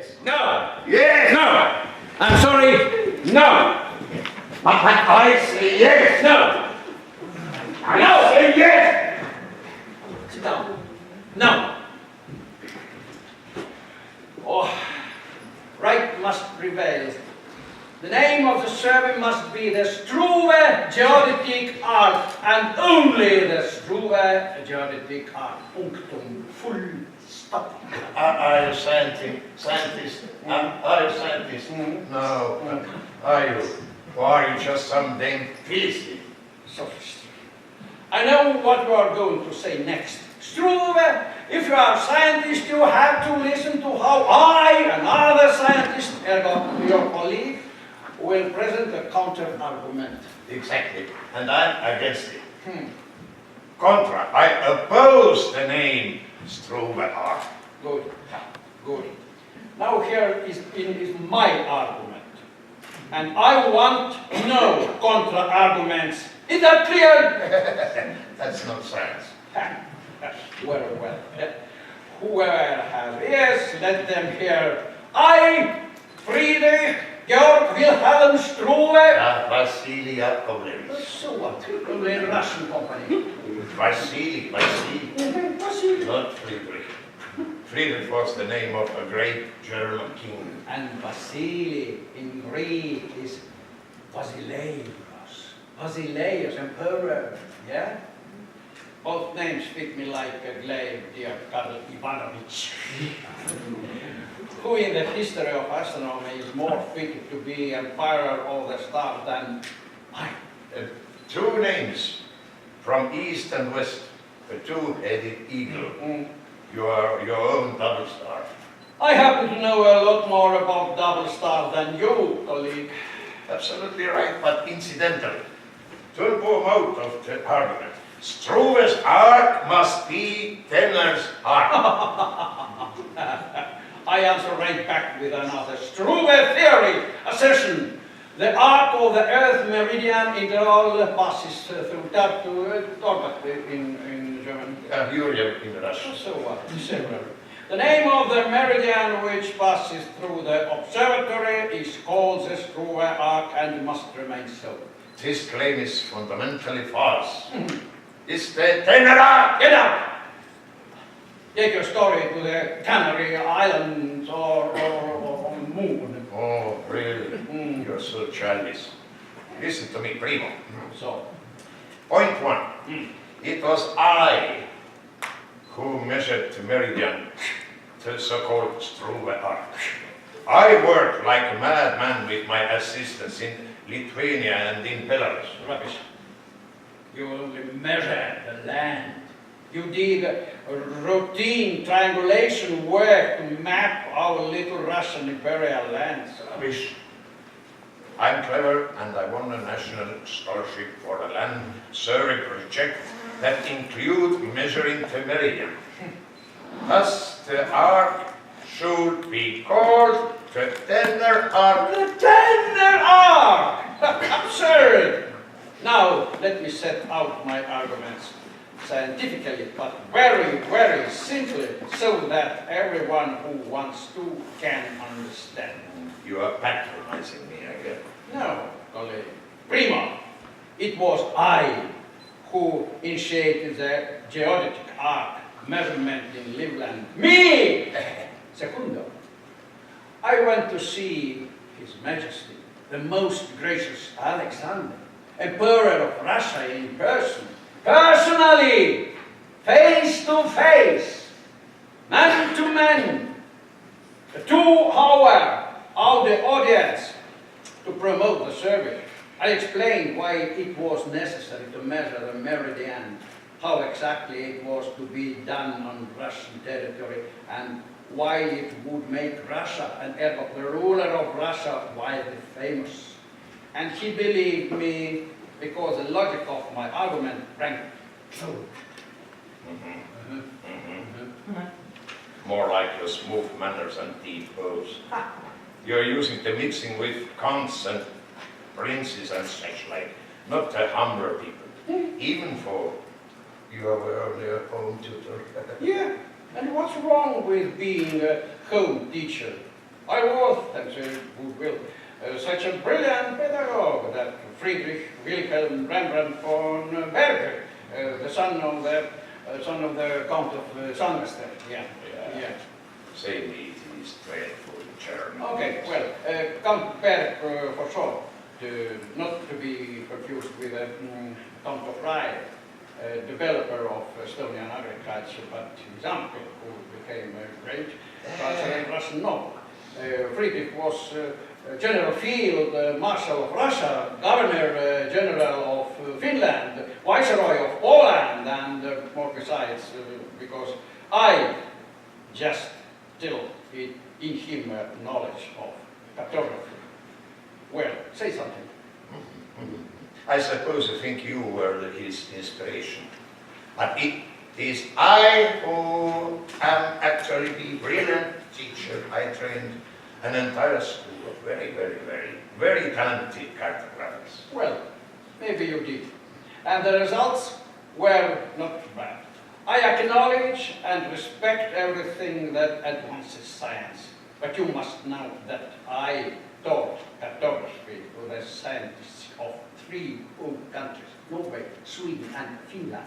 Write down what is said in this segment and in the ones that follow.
yes. No. Yes. No. I'm sorry. No. But I say yes. No. I say yes. Sit down. No. Oh, right must prevail. The name of the survey must be the Struve geodetic art, and only the Struve geodetic art. Punctum. Full stop. Are you scientist? Are you scientist? No. Are you? Or are you just some damn Philistine? Sophist. I know what you are going to say next. Struve, if you are a scientist, you have to listen to how I, another scientist, ergo your colleague, will present a counter-argument. Exactly. And I'm against it. Contra. I oppose the name Struve art. Good. Good. Now here is my argument. And I want no counter-arguments. Is that clear? That's not science. Very well. Whoever has ears, let them hear. I, Friedrich Georg Wilhelm Struve. Vasily Yakovlevich. So what? Only a Russian company. Vasily. Vasily. Not Friedrich. Friedrich was the name of a great German king. And Vasily in Greek is Basileus. Basileus, emperor. Yeah? Both names fit me like a glaive, dear Karl Ivanovich. Who in the history of astronomy is more fitted to be emperor of the stars than I? Two names from east and west, a two-headed eagle. You are your own double star. I happen to know a lot more about double stars than you, colleague. Absolutely right, but incidentally, to pull out of the argument, Struve's arc must be Tenner's arc. I answer right back with another Struve theory assertion. The arc of the Earth meridian integral passes through Tartus Struve in German. Jüri in Russian. So what? Several. The name of the meridian which passes through the observatory is called the Struve arc and must remain so. This claim is fundamentally false. It's the Tenner arc! Get out! Take your story to the Canary Islands or Moon. Oh, really? You're so childish. Listen to me, primo. So. Point one. It was I who measured the meridian, the so-called Struve arc. I worked like a madman with my assistants in Lithuania and in Belarus. Rubbish. You only measure the land. You did routine triangulation work to map our little Russian imperial lands. Rubbish. I'm clever and I won a national scholarship for a land survey project that includes measuring the meridian. Thus, the arc should be called the Tenner arc. The Tenner arc! Absurd! Now, let me set out my arguments scientifically, but very, very simply, so that everyone who wants to can understand. You are patronizing me again. No, colleague. Prima, it was I who initiated the geodetic arc measurement in Livland. Me! Secundo. I went to see His Majesty, the most gracious Alexander, Emperor of Russia in person, personally, face to face, man to man, a 2-hour audience to promote the survey. I explained why it was necessary to measure the meridian, how exactly it was to be done on Russian territory, and why it would make Russia, and ergo the ruler of Russia, widely famous. And he believed me because the logic of my argument rang true. More like your smooth manners and deep pose. You're using the mixing with counts and princes and such like, not the humbler people. Even for you are only a home tutor. Yeah, and what's wrong with being a home teacher? I was, thanks to goodwill, such a brilliant pedagogue that Friedrich Wilhelm Rembrandt von Berger, the son of the Count of Sangster, yeah. Say me, it is dreadful German. Okay, well, Count Berg for short, not to be confused with Count of Rye, developer of Estonian agriculture, but his uncle, who became a great Russian noble. Friedrich was General Field Marshal of Russia, Governor General of Finland, Viceroy of Poland, and more besides, because I just still in him knowledge of cartography. Well, say something. I suppose you think you were his inspiration. But it is I who am actually the brilliant teacher. I trained an entire school of very talented cartographers. Well, maybe you did. And the results were not bad. I acknowledge and respect everything that advances science. But you must know that I taught cartography to the scientists of 3 home countries, Norway, Sweden, and Finland.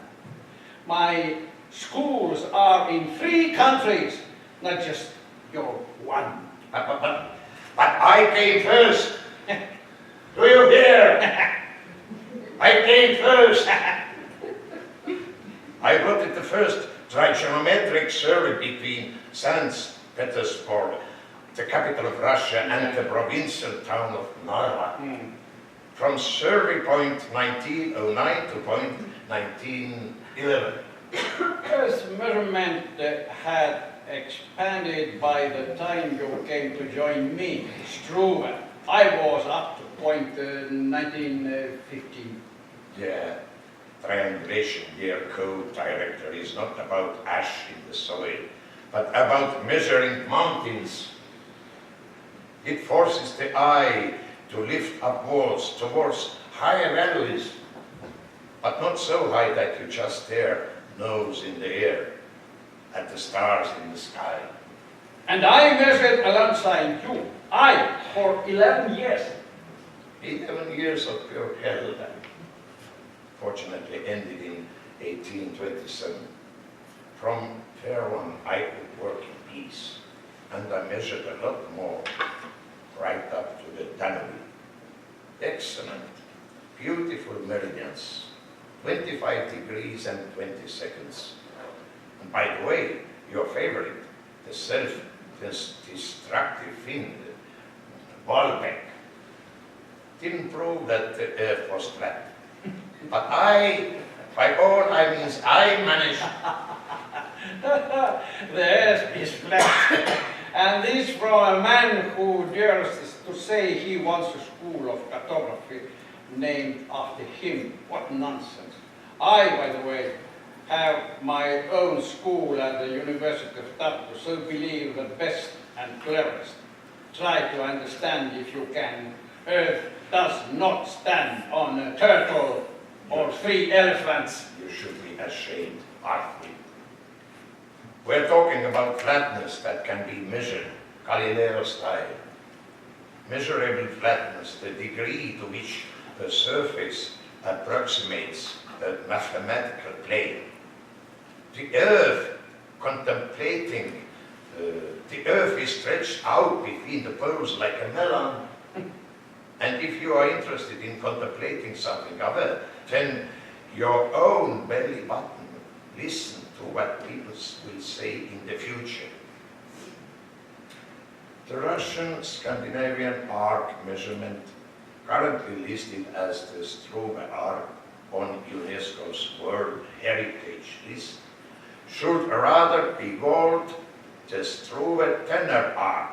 My schools are in 3 countries, not just your one. But I came first. Do you hear? I came first. I plotted the first trigonometric survey between St. Petersburg, the capital of Russia, and the provincial town of Narva. From survey point 1909 to point 1911. Earth's measurement had expanded by the time you came to join me, Struve. I was up to point 1915. Yeah, triangulation year code director is not about ash in the soil, but about measuring mountains. It forces the eye to lift up walls towards higher values, but not so high that you just stare nose in the air at the stars in the sky. And I measured alongside you. I, for 11 years. 11 years of pure hell, fortunately ended in 1827. From fair one, I could work in peace, and I measured a lot more, right up to the Danube. Excellent, beautiful meridians, 25 degrees and 20 seconds. And by the way, your favorite, the self-destructive Finn, Wahlbeck, didn't prove that the Earth was flat. But by all I means, I managed. The Earth is flat. And this from a man who dares to say he wants a school of cartography named after him. What nonsense. I, by the way, have my own school at the University of Tartus, so believe the best and cleverest. Try to understand if you can. Earth does not stand on a turtle or 3 elephants. You should be ashamed, aren't we? We're talking about flatness that can be measured, Galileo style. Measurable flatness, the degree to which a surface approximates a mathematical plane. The Earth contemplating, the Earth is stretched out between the poles like a melon. And if you are interested in contemplating something other than your own belly button, listen to what people will say in the future. The Russian Scandinavian arc measurement, currently listed as the Struve arc on UNESCO's World Heritage List, should rather be called the Struve Tenner arc,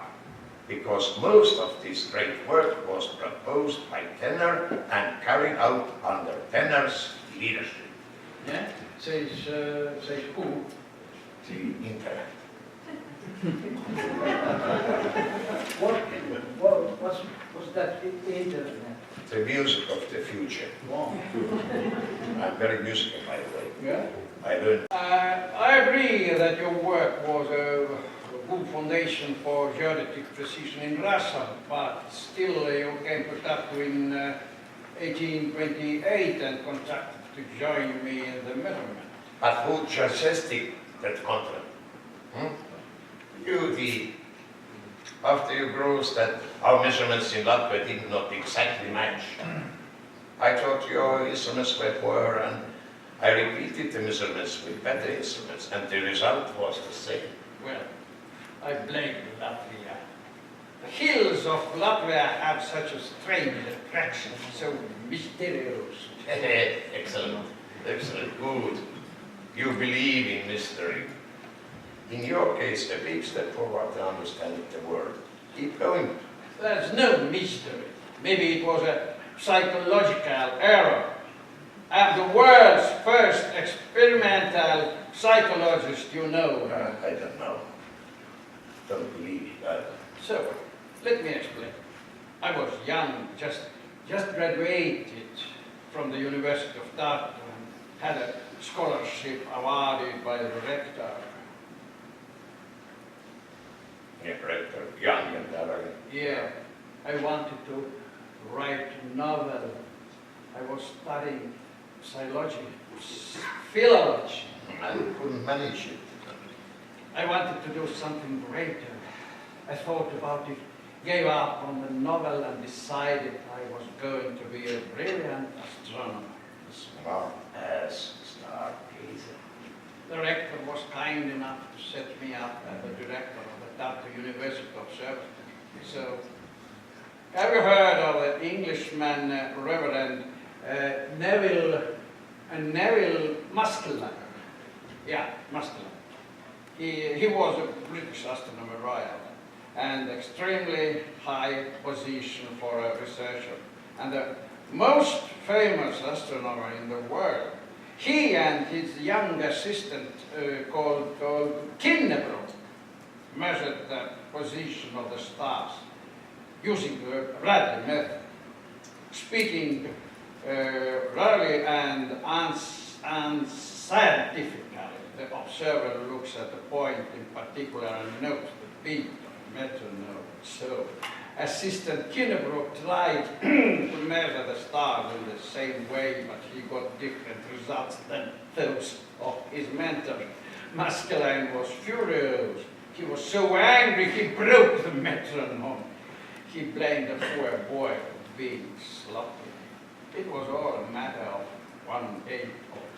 because most of this great work was proposed by Tenner and carried out under Tenner's leadership. Yeah? Says who? The internet. What's that internet? The music of the future. Wow. I'm very musical, by the way. Yeah? I learned. I agree that your work was good foundation for geodetic precision in Russia, but still you came to Tartu in 1828 and contracted to join me in the measurement. But who suggested that contract? You, after you grows that our measurements in Latvia did not exactly match. I thought your instruments were poor, and I repeated the measurements with better instruments, and the result was the same. Well, I blame Latvia. The hills of Latvia have such a strange attraction, so mysterious. Excellent, excellent, good. You believe in mystery. In your case, a big step forward to understanding the world. Keep going. There's no mystery. Maybe it was a psychological error. I'm the world's first experimental psychologist, you know. I don't know. Don't believe it either. So, let me explain. I was young, just graduated from the University of Tartu and had a scholarship awarded by the rector. Yeah, rector, young and arrogant. Yeah, I wanted to write a novel. I was studying psychology, philology. I couldn't manage it. I wanted to do something greater. I thought about it, gave up on the novel and decided I was going to be a brilliant astronomer. Smart as stargazer. The rector was kind enough to set me up as the director of the Tartu University Observatory. So, have you heard of the Englishman, Reverend Neville Muscular? Yeah, Muscular. He was a British astronomer royal and extremely high position for a researcher and the most famous astronomer in the world. He and his young assistant called Tennerit measured the position of the stars using the Bradley method. Speaking rarely and unscientifically, the observer looks at a point in particular and notes the beat of the metronome. So, assistant Tennerit tried to measure the stars in the same way, but he got different results than those of his mentor. Musculine was furious. He was so angry he broke the metronome. He blamed the poor boy for being sloppy. It was all a matter of 1/8 of a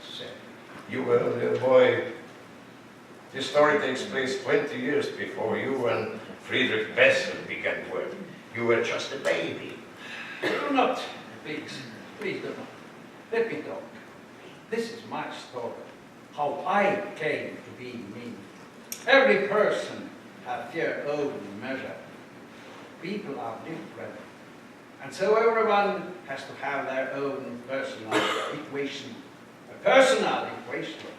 second. You were a little boy. This story takes place 20 years before you and Friedrich Bessel began work. You were just a baby. Do not, please do not. Let me talk. This is my story, how I came to be me. Every person has their own measure. People are different. And so everyone has to have their own personal equation. A personal equation.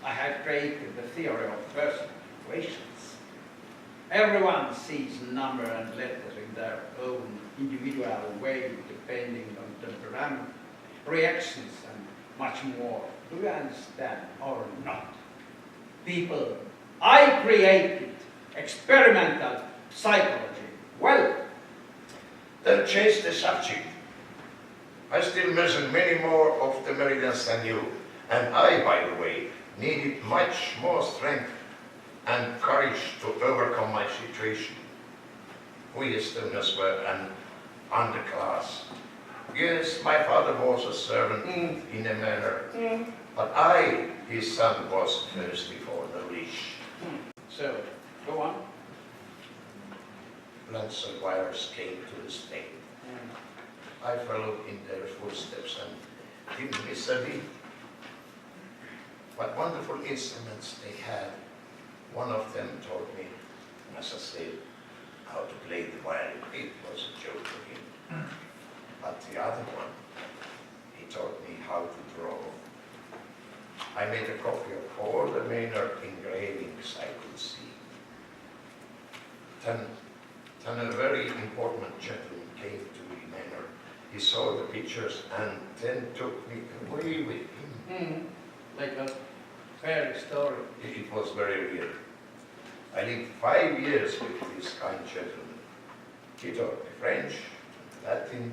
I have created the theory of personal equations. Everyone sees number and letters in their own individual way, depending on temperament, reactions, and much more. Do you understand or not? People, I created experimental psychology. Well, Then change the subject. I still measure many more of the meridians than you. And I, by the way, needed much more strength and courage to overcome my situation. We Estonians were an underclass. Yes, my father was a servant in a manner, but I, his son, was thirsty for knowledge. So, go on. Lancer wires came to the state. I followed in their footsteps and didn't miss a beat. What wonderful instruments they had. One of them taught me, as I said, how to play the violin. It was a joke to him. But the other one, he taught me how to draw. I made a copy of all the manner engravings I could see. Then a very important gentleman came to the manor. He saw the pictures and then took me away with him. Like a fairy story. It was very real. I lived 5 years with this kind gentleman. He taught me French, Latin,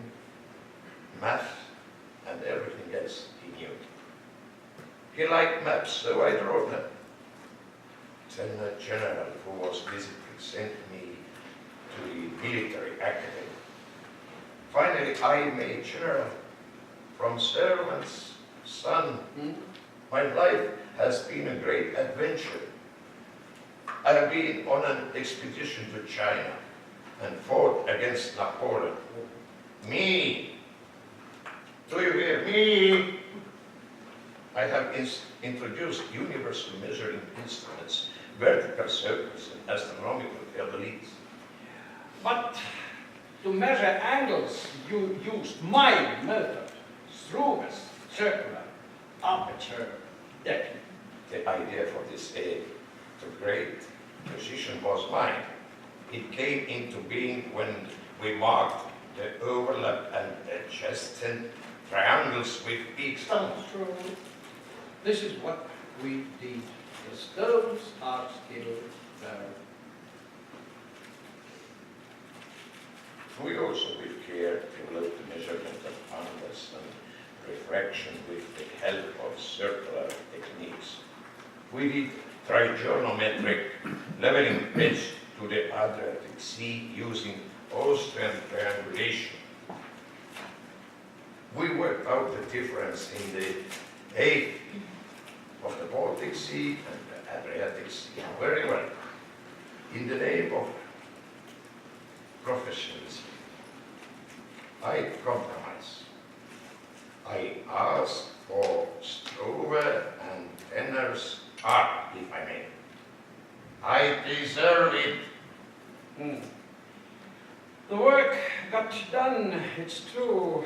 math, and everything else he knew. He liked maps, so I drew them. Then a general who was visiting sent me to the military academy. Finally, I made general. From servant's son, my life has been a great adventure. I have been on an expedition to China and fought against Napoleon. Me! Do you hear me? I have introduced universal measuring instruments, vertical circles, and astronomical theodolites. But to measure angles, you used my method, Struve's circular aperture technique. The idea for this aid to great precision was mine. It came into being when we marked the overlap and adjacent triangles with big stones. This is what we did. The stones are still there. We also with care developed the measurement of angles and refraction with the help of circular techniques. We did trigonometric leveling edge to the Adriatic Sea using Austrian triangulation. We worked out the difference in the age of the Baltic Sea and the Adriatic Sea very well. In the name of professionalism, I compromise. I ask for Struve and Tenner's art, if I may. I deserve it. The work got done, it's true.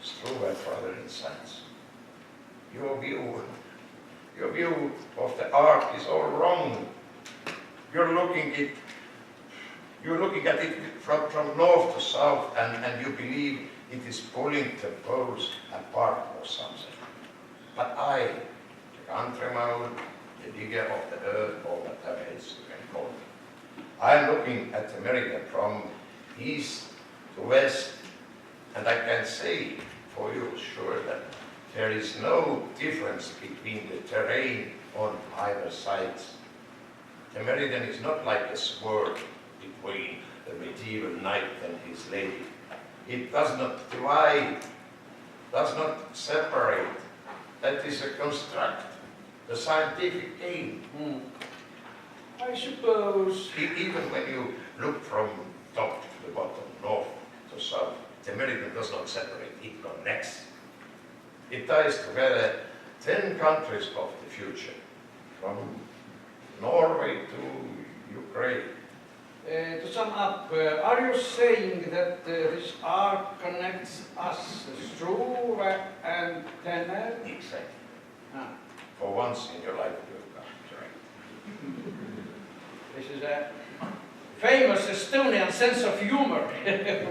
Struve, father in science. Your view of the art is all wrong. You're looking at it from north to south, and you believe it is pulling the poles apart or something. But I, the countryman, the digger of the earth, or whatever else you can call me, I'm looking at America from east to west, and I can say for you sure that there is no difference between the terrain on either sides. The meridian is not like a sword between the medieval knight and his lady. It does not divide, does not separate. That is a construct, the scientific game. I suppose. Even when you look from top to the bottom, north to south, the meridian does not separate, it connects. It ties together 10 countries of the future, from Norway to Ukraine. To sum up, are you saying that this art connects us, Struve and Tennerit? Exactly. Ah. For once in your life, you've got it right. This is a famous Estonian sense of humor.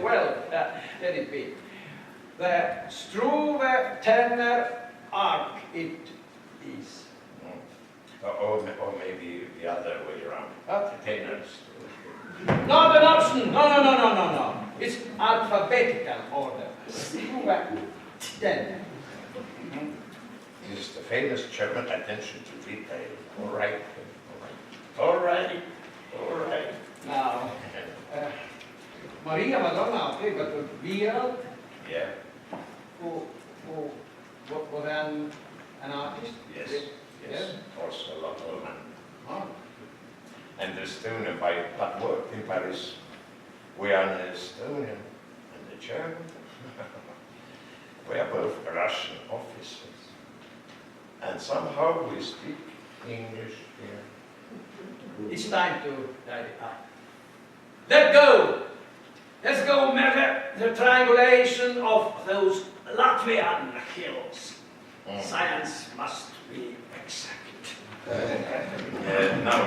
Well, let it be. The Struve-Tenner arc, it is. Or maybe the other way around. What? Tenner's. Not an option. No. It's alphabetical order. Struve-Tenner. This is the famous German attention to detail. All right. All right. Now, Maria Madonna, okay, but Bird, Yeah. who was an artist? Yes. Also a lot of man. Oh. And the Estonian, but worked in Paris. We are an Estonian and a German. We are both Russian officers. And somehow we speak English here. It's time to tidy up. Let's go measure the triangulation of those Latvian hills. Science must be exact. No.